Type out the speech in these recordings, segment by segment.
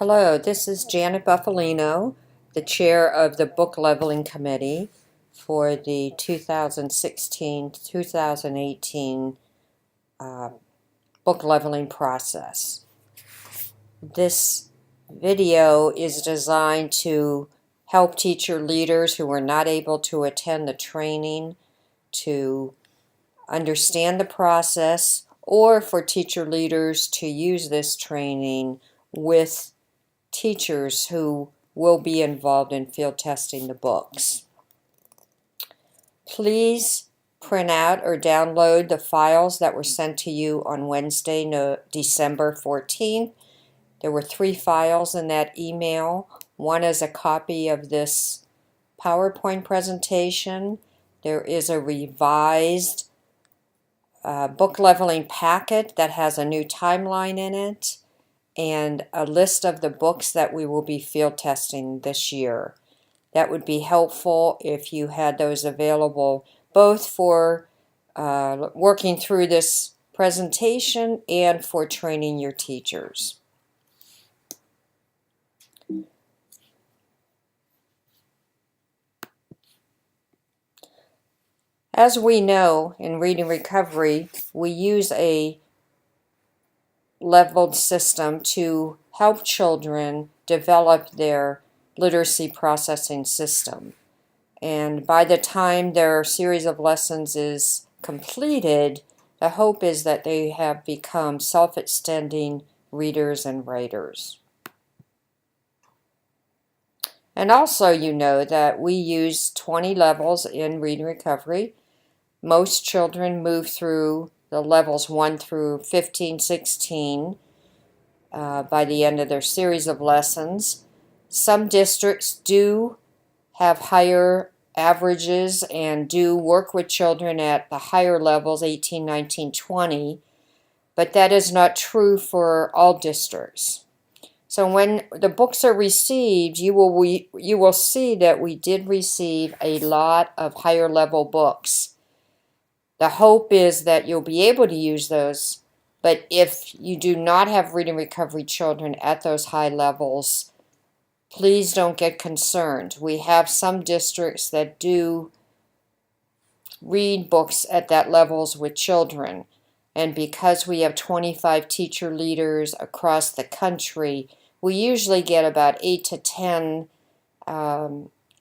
Hello, this is Janet Buffalino, the chair of the Book Leveling Committee for the 2016-2018 book leveling process. This video is designed to help teacher leaders who were not able to attend the training to understand the process, or for teacher leaders to use this training with teachers who will be involved in field testing the books. Please print out or download the files that were sent to you on Wednesday, December 14th. There were 3 files in that email. One is a copy of this PowerPoint presentation. There is a revised book leveling packet that has a new timeline in it, and a list of the books that we will be field testing this year. That would be helpful if you had those available, both for working through this presentation and for training your teachers. As we know, in Reading Recovery, we use a leveled system to help children develop their literacy processing system. And by the time their series of lessons is completed, the hope is that they have become self-extending readers and writers. And also, you know that we use 20 levels in Reading Recovery. Most children move through the levels 1 through 15, 16 by the end of their series of lessons. Some districts do have higher averages and do work with children at the higher levels, 18, 19, 20, but that is not true for all districts. So when the books are received, you will see that we did receive a lot of higher level books. The hope is that you'll be able to use those, but if you do not have Reading Recovery children at those high levels, please don't get concerned. We have some districts that do read books at that levels with children, and because we have 25 teacher leaders across the country, we usually get about 8 to 10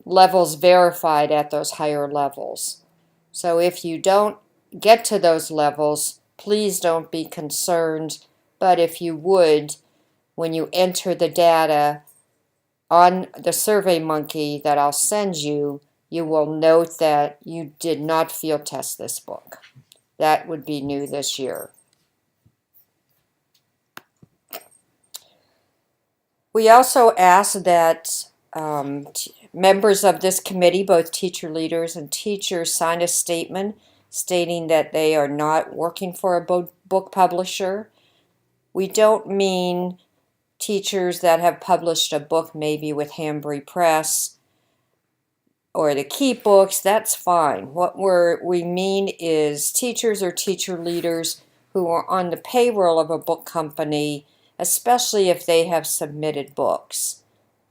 levels verified at those higher levels. So if you don't get to those levels, please don't be concerned, but if you would, when you enter the data on the SurveyMonkey that I'll send you, you will note that you did not field test this book. That would be new this year. We also ask that members of this committee, both teacher leaders and teachers, sign a statement stating that they are not working for a book publisher. We don't mean teachers that have published a book maybe with Hanbury Press or the Keep Books. That's fine. What we mean is teachers or teacher leaders who are on the payroll of a book company, especially if they have submitted books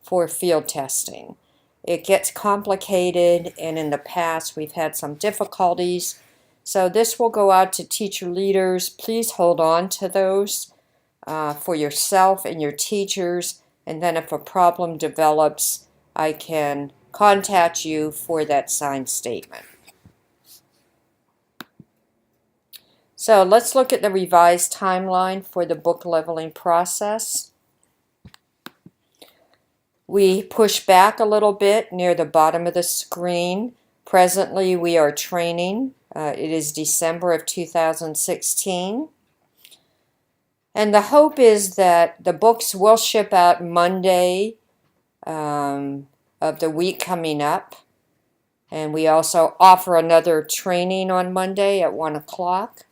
for field testing. It gets complicated, and in the past we've had some difficulties. So this will go out to teacher leaders. Please hold on to those for yourself and your teachers, and then if a problem develops, I can contact you for that signed statement. So let's look at the revised timeline for the book leveling process. We push back a little bit near the bottom of the screen. Presently we are training. It is December of 2016. And the hope is that the books will ship out Monday of the week coming up. And we also offer another training on Monday at 1 o'clock.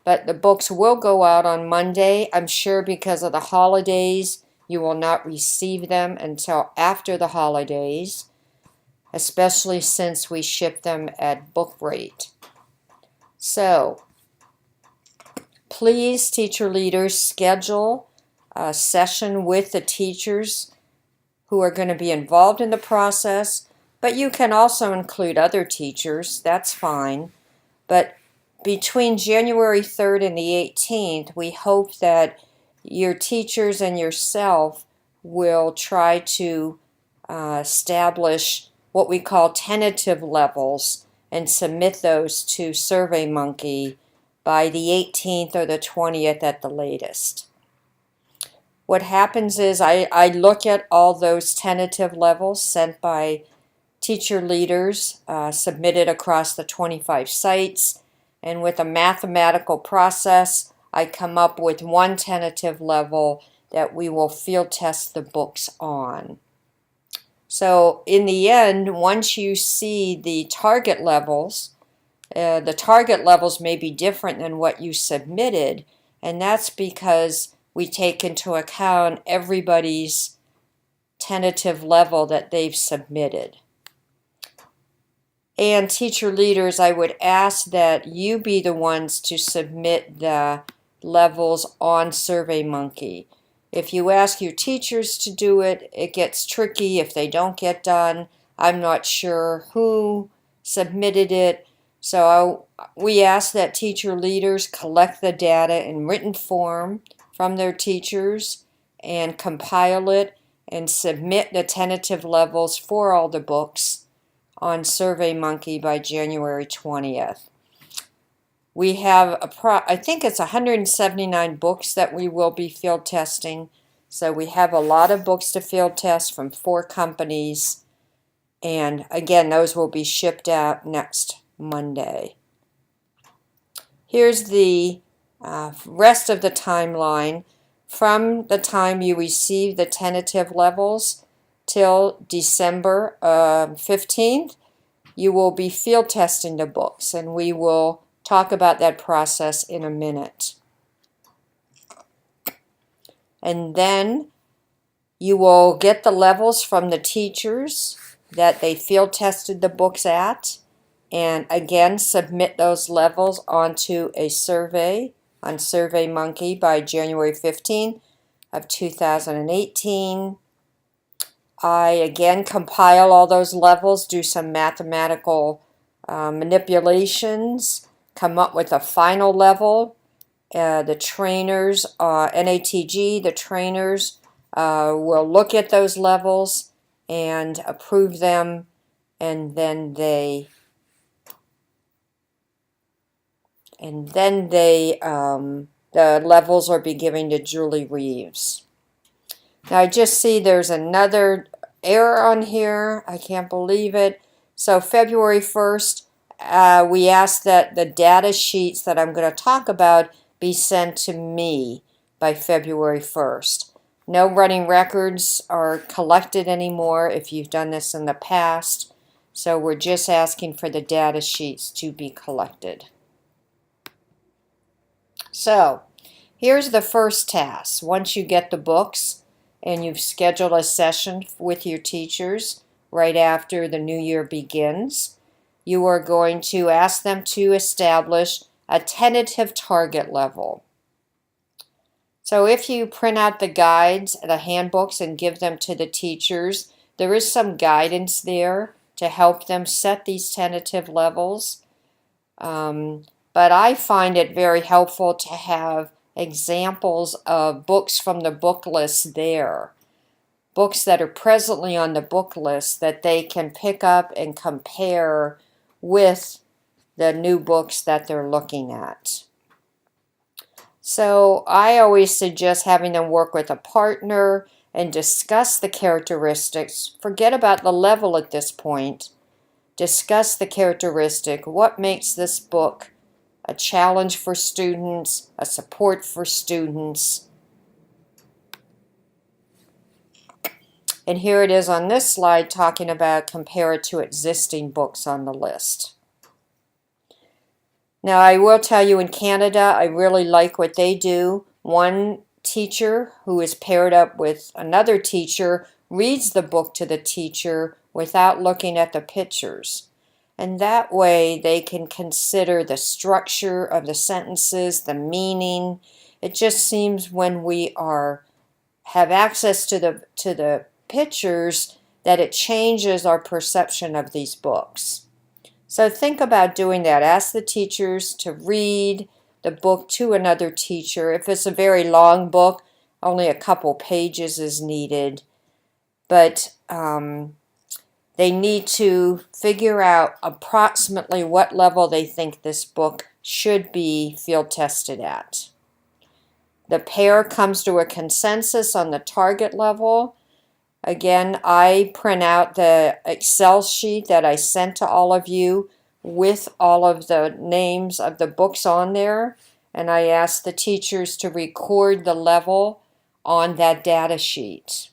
But the books will go out on Monday. I'm sure because of the holidays, you will not receive them until after the holidays, especially since we ship them at book rate. So, please, teacher leaders, schedule session with the teachers who are going to be involved in the process, but you can also include other teachers, that's fine. But between January 3rd and the 18th, we hope that your teachers and yourself will try to establish what we call tentative levels and submit those to SurveyMonkey by the 18th or the 20th at the latest. What happens is I look at all those tentative levels sent by teacher leaders submitted across the 25 sites, and with a mathematical process, I come up with one tentative level that we will field test the books on. So in the end, once you see the target levels may be different than what you submitted, and that's because we take into account everybody's tentative level that they've submitted. And teacher leaders, I would ask that you be the ones to submit the levels on SurveyMonkey. If you ask your teachers to do it, it gets tricky if they don't get done. I'm not sure who submitted it. So we ask that teacher leaders collect the data in written form from their teachers and compile it and submit the tentative levels for all the books on SurveyMonkey by January 20th. We have, I think it's 179 books that we will be field testing. So we have a lot of books to field test from 4 companies. And again, those will be shipped out next Monday. Here's the rest of the timeline. From the time you receive the tentative levels till December 15th, you will be field testing the books, and we will talk about that process in a minute. And then you will get the levels from the teachers that they field tested the books at, and again submit those levels onto a survey on SurveyMonkey by January 15th of 2018. I again compile all those levels, do some mathematical manipulations, come up with a final level. The trainers, NATG, the trainers will look at those levels and approve them, and then the levels will be given to Julie Reeves. Now I just see there's another error on here. I can't believe it. So February 1st, we asked that the data sheets that I'm going to talk about be sent to me by February 1st. No running records are collected anymore if you've done this in the past. So we're just asking for the data sheets to be collected. So here's the first task. Once you get the books and you've scheduled a session with your teachers right after the new year begins, you are going to ask them to establish a tentative target level. So if you print out the guides, the handbooks, and give them to the teachers, there is some guidance there to help them set these tentative levels. But I find it very helpful to have examples of books from the book list there. Books that are presently on the book list that they can pick up and compare with the new books that they're looking at. So I always suggest having them work with a partner and discuss the characteristics. Forget about the level at this point. Discuss the characteristic. What makes this book a challenge for students, a support for students. And here it is on this slide talking about compare it to existing books on the list. Now I will tell you in Canada, I really like what they do. One teacher who is paired up with another teacher reads the book to the teacher without looking at the pictures. And that way they can consider the structure of the sentences, the meaning. It just seems when we are have access to the pictures that it changes our perception of these books. So think about doing that. Ask the teachers to read the book to another teacher. If it's a very long book, only a couple pages is needed. But they need to figure out approximately what level they think this book should be field tested at. The pair comes to a consensus on the target level. Again, I print out the Excel sheet that I sent to all of you with all of the names of the books on there, and I ask the teachers to record the level on that data sheet.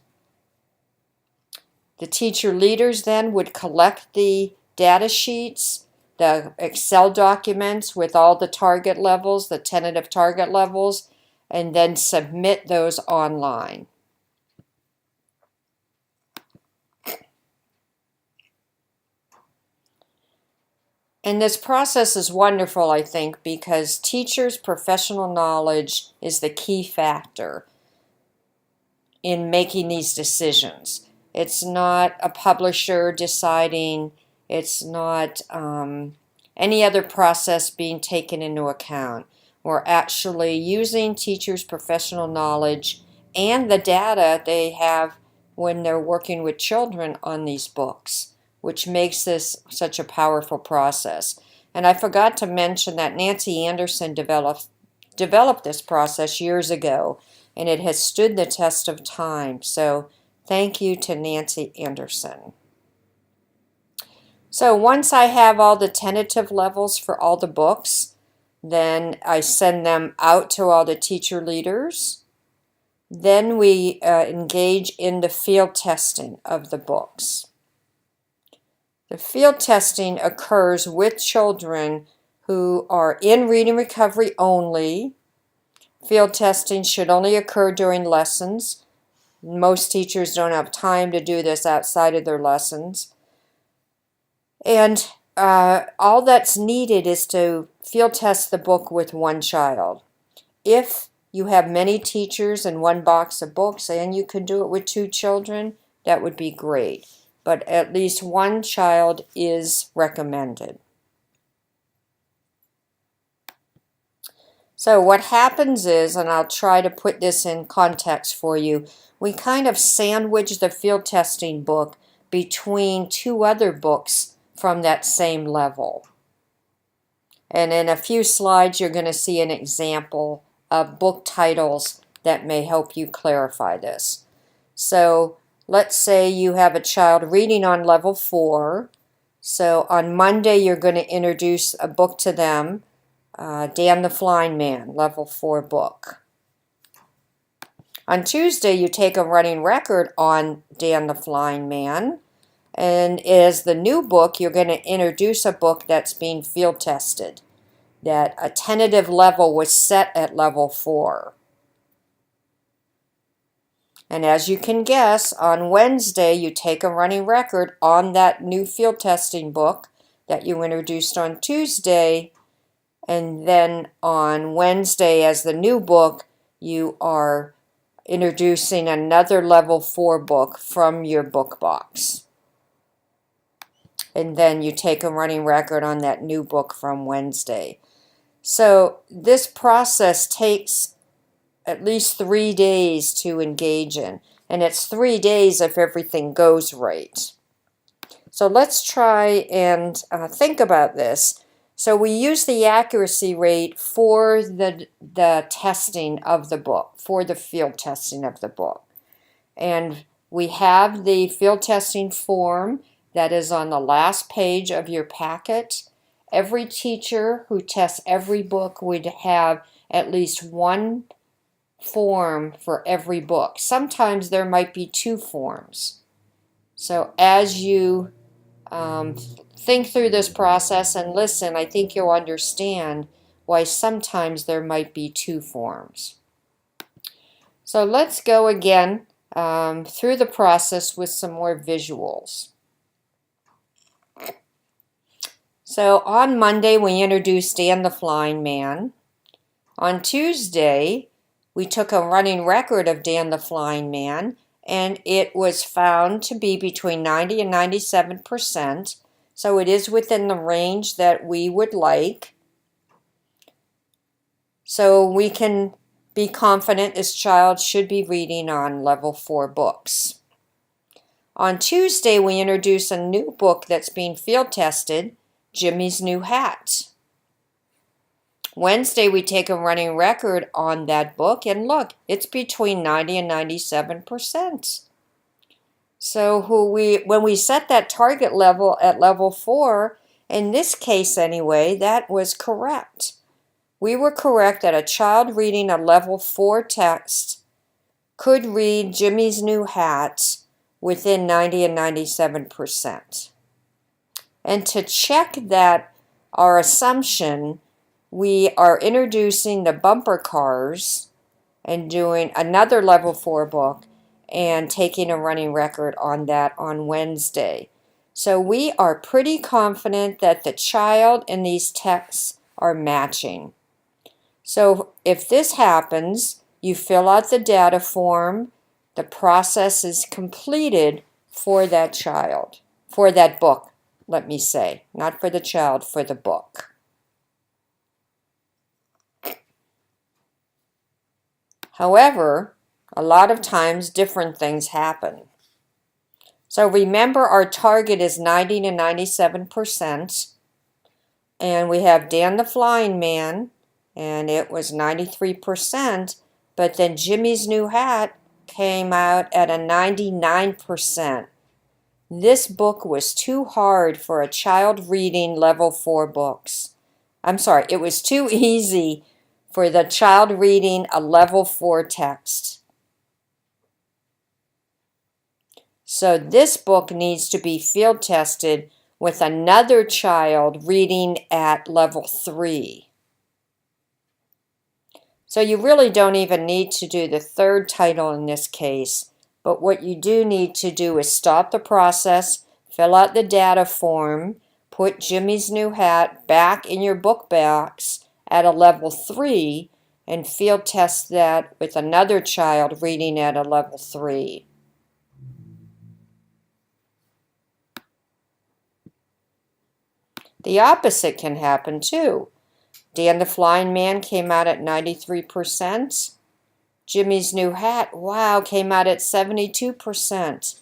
The teacher leaders then would collect the data sheets, the Excel documents with all the target levels, the tentative target levels, and then submit those online. And this process is wonderful, I think, because teachers' professional knowledge is the key factor in making these decisions. It's not a publisher deciding, it's not any other process being taken into account. We're actually using teachers' professional knowledge and the data they have when they're working with children on these books, which makes this such a powerful process. And I forgot to mention that Nancy Anderson developed this process years ago, and it has stood the test of time. So thank you to Nancy Anderson. So once I have all the tentative levels for all the books, then I send them out to all the teacher leaders. Then we engage in the field testing of the books. The field testing occurs with children who are in reading recovery only. Field testing should only occur during lessons. Most teachers don't have time to do this outside of their lessons. And all that's needed is to field test the book with one child. If you have many teachers and one box of books and you can do it with 2 children, that would be great. But at least one child is recommended. So what happens is, and I'll try to put this in context for you, we kind of sandwich the field testing book between 2 other books from that same level. And in a few slides, you're going to see an example of book titles that may help you clarify this. So let's say you have a child reading on level 4. So on Monday, you're going to introduce a book to them, Dan the Flying Man, level 4 book. On Tuesday, you take a running record on Dan the Flying Man. And as the new book, you're going to introduce a book that's being field tested, that a tentative level was set at level 4. And as you can guess, on Wednesday, you take a running record on that new field testing book that you introduced on Tuesday. And then on Wednesday, as the new book, you are introducing another level 4 book from your book box. And then you take a running record on that new book from Wednesday. So this process takes at least 3 days to engage in. And it's 3 days if everything goes right. So let's try and think about this. So we use the accuracy rate for the testing of the book, for the field testing of the book. And we have the field testing form that is on the last page of your packet. Every teacher who tests every book would have at least 1 form for every book. Sometimes there might be 2 forms. So as you think through this process and listen, I think you'll understand why sometimes there might be 2 forms. So let's go again through the process with some more visuals. So on Monday, we introduced Dan the Flying Man. On Tuesday, We took a running record of Dan the Flying Man, and it was found to be between 90 and 97%. So it is within the range that we would like. So we can be confident this child should be reading on level 4 books. On Tuesday, we introduce a new book that's being field tested, Jimmy's New Hat. Wednesday, we take a running record on that book, and look, it's between 90 and 97%. So when we set that target level at level 4, in this case anyway, that was correct. We were correct that a child reading a level 4 text could read Jimmy's New Hat within 90 and 97%. And to check that our assumption, we are introducing the bumper cars and doing another level 4 book and taking a running record on that on Wednesday. So we are pretty confident that the child and these texts are matching. So if this happens, you fill out the data form. The process is completed for that child, for that book, let me say, not for the child, for the book. However, a lot of times different things happen. So remember, our target is 90 to 97%, and we have Dan the Flying Man, and it was 93%, but then Jimmy's New Hat came out at a 99%. This book was too hard for a child reading level 4 books. I'm sorry, it was too easy for the child reading a level 4 text. So this book needs to be field tested with another child reading at level 3. So you really don't even need to do the third title in this case, but what you do need to do is stop the process, fill out the data form, put Jimmy's New Hat back in your book box at a level 3, and field test that with another child reading at a level 3. The opposite can happen too. Dan the Flying Man came out at 93%. Jimmy's New Hat, wow, came out at 72%.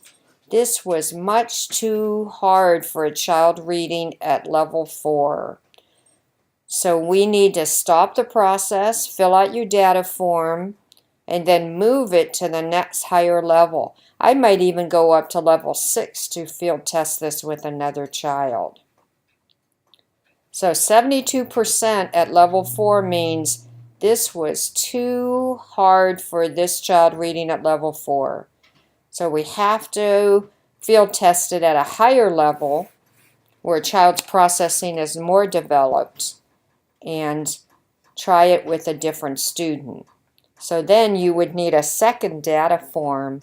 This was much too hard for a child reading at level 4. So we need to stop the process, fill out your data form, and then move it to the next higher level. I might even go up to level 6 to field test this with another child. So 72% at level 4 means this was too hard for this child reading at level 4. So we have to field test it at a higher level where a child's processing is more developed and try it with a different student. So then you would need a second data form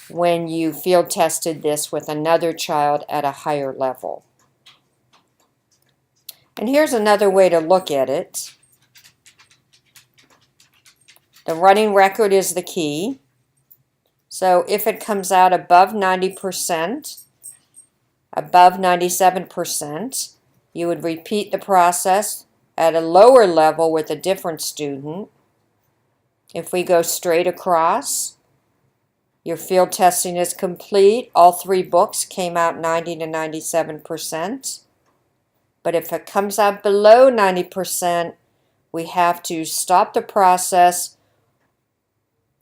when you field tested this with another child at a higher level. And here's another way to look at it. The running record is the key. So if it comes out above 90%, above 97%, you would repeat the process at a lower level with a different student. If we go straight across, your field testing is complete. All 3 books came out 90 to 97%. But if it comes out below 90%, we have to stop the process,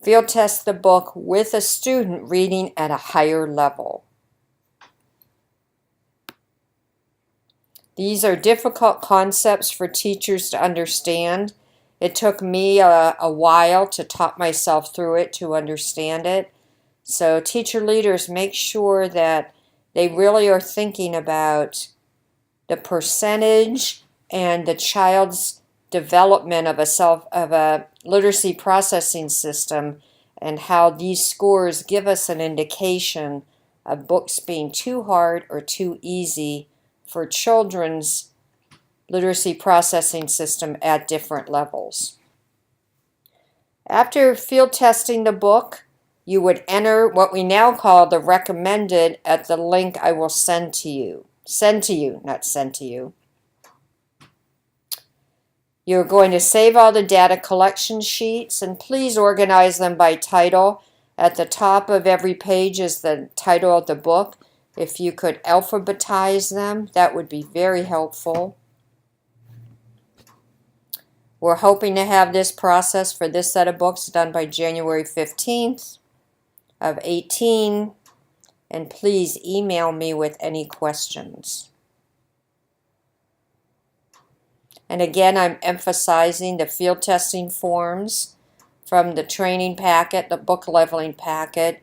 field test the book with a student reading at a higher level. These are difficult concepts for teachers to understand. It took me a while to talk myself through it to understand it. So teacher leaders, make sure that they really are thinking about the percentage and the child's development of a literacy processing system, and how these scores give us an indication of books being too hard or too easy for children's literacy processing system at different levels. After field testing the book, you would enter what we now call the recommended at the link I will send to you. Send to you, not send to you. You're going to save all the data collection sheets, and please organize them by title. At the top of every page is the title of the book. If you could alphabetize them, that would be very helpful. We're hoping to have this process for this set of books done by January 15th of 18, and please email me with any questions. And again, I'm emphasizing the field testing forms from the training packet, the book leveling packet.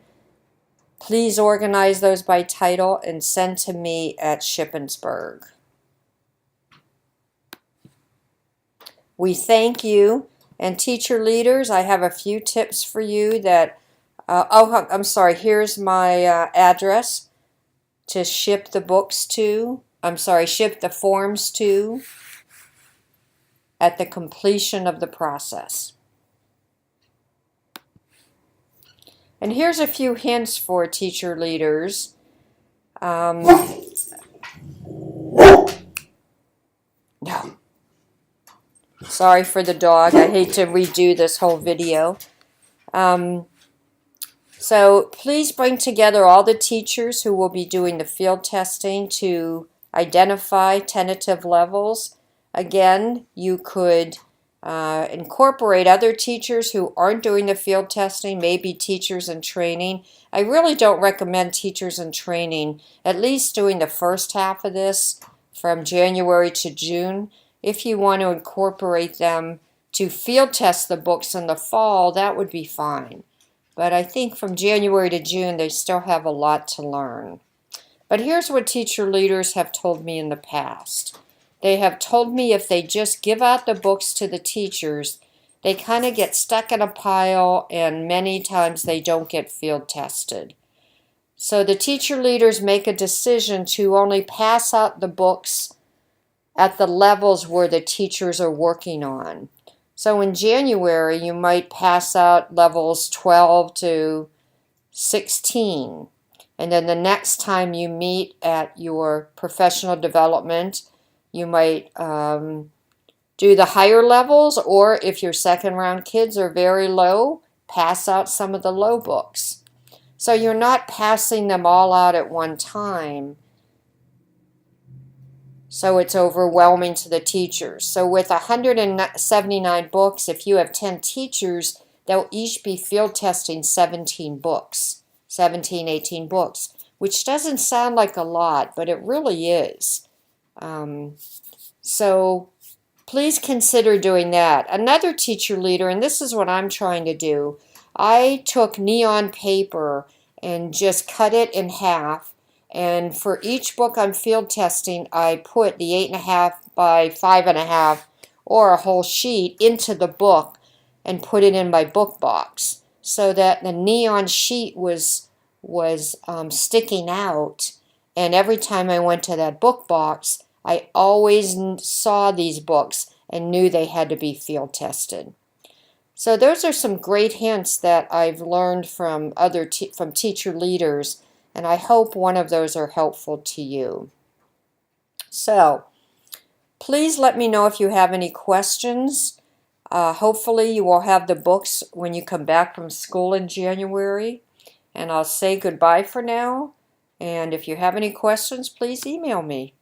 Please organize those by title and send to me at Shippensburg. We thank you. And teacher leaders, I have a few tips for you that, I'm sorry, here's my address to ship the books to, ship the forms to at the completion of the process. And here's a few hints for teacher leaders. No. Sorry for the dog. I hate to redo this whole video. So please bring together all the teachers who will be doing the field testing to identify tentative levels. Again, you could incorporate other teachers who aren't doing the field testing, maybe teachers in training. I really don't recommend teachers in training at least doing the first half of this from January to June. If you want to incorporate them to field test the books in the fall, that would be fine. But I think from January to June, they still have a lot to learn. But here's what teacher leaders have told me in the past. They have told me if they just give out the books to the teachers, they kind of get stuck in a pile, and many times they don't get field tested. So the teacher leaders make a decision to only pass out the books at the levels where the teachers are working on. So in January, you might pass out levels 12 to 16. And then the next time you meet at your professional development, you might do the higher levels, or if your second round kids are very low, pass out some of the low books. So you're not passing them all out at one time, so it's overwhelming to the teachers. So with 179 books, if you have 10 teachers, they'll each be field testing 17 books, 17, 18 books, which doesn't sound like a lot, but it really is. So please consider doing that. Another teacher leader, and this is what I'm trying to do, I took neon paper and just cut it in half. And for each book I'm field testing, I put the 8.5 by 5.5 or a whole sheet into the book and put it in my book box so that the neon sheet was sticking out. And every time I went to that book box, I always saw these books and knew they had to be field tested. So those are some great hints that I've learned from from teacher leaders, and I hope one of those are helpful to you. So please let me know if you have any questions. Hopefully you will have the books when you come back from school in January. And I'll say goodbye for now. And if you have any questions, please email me.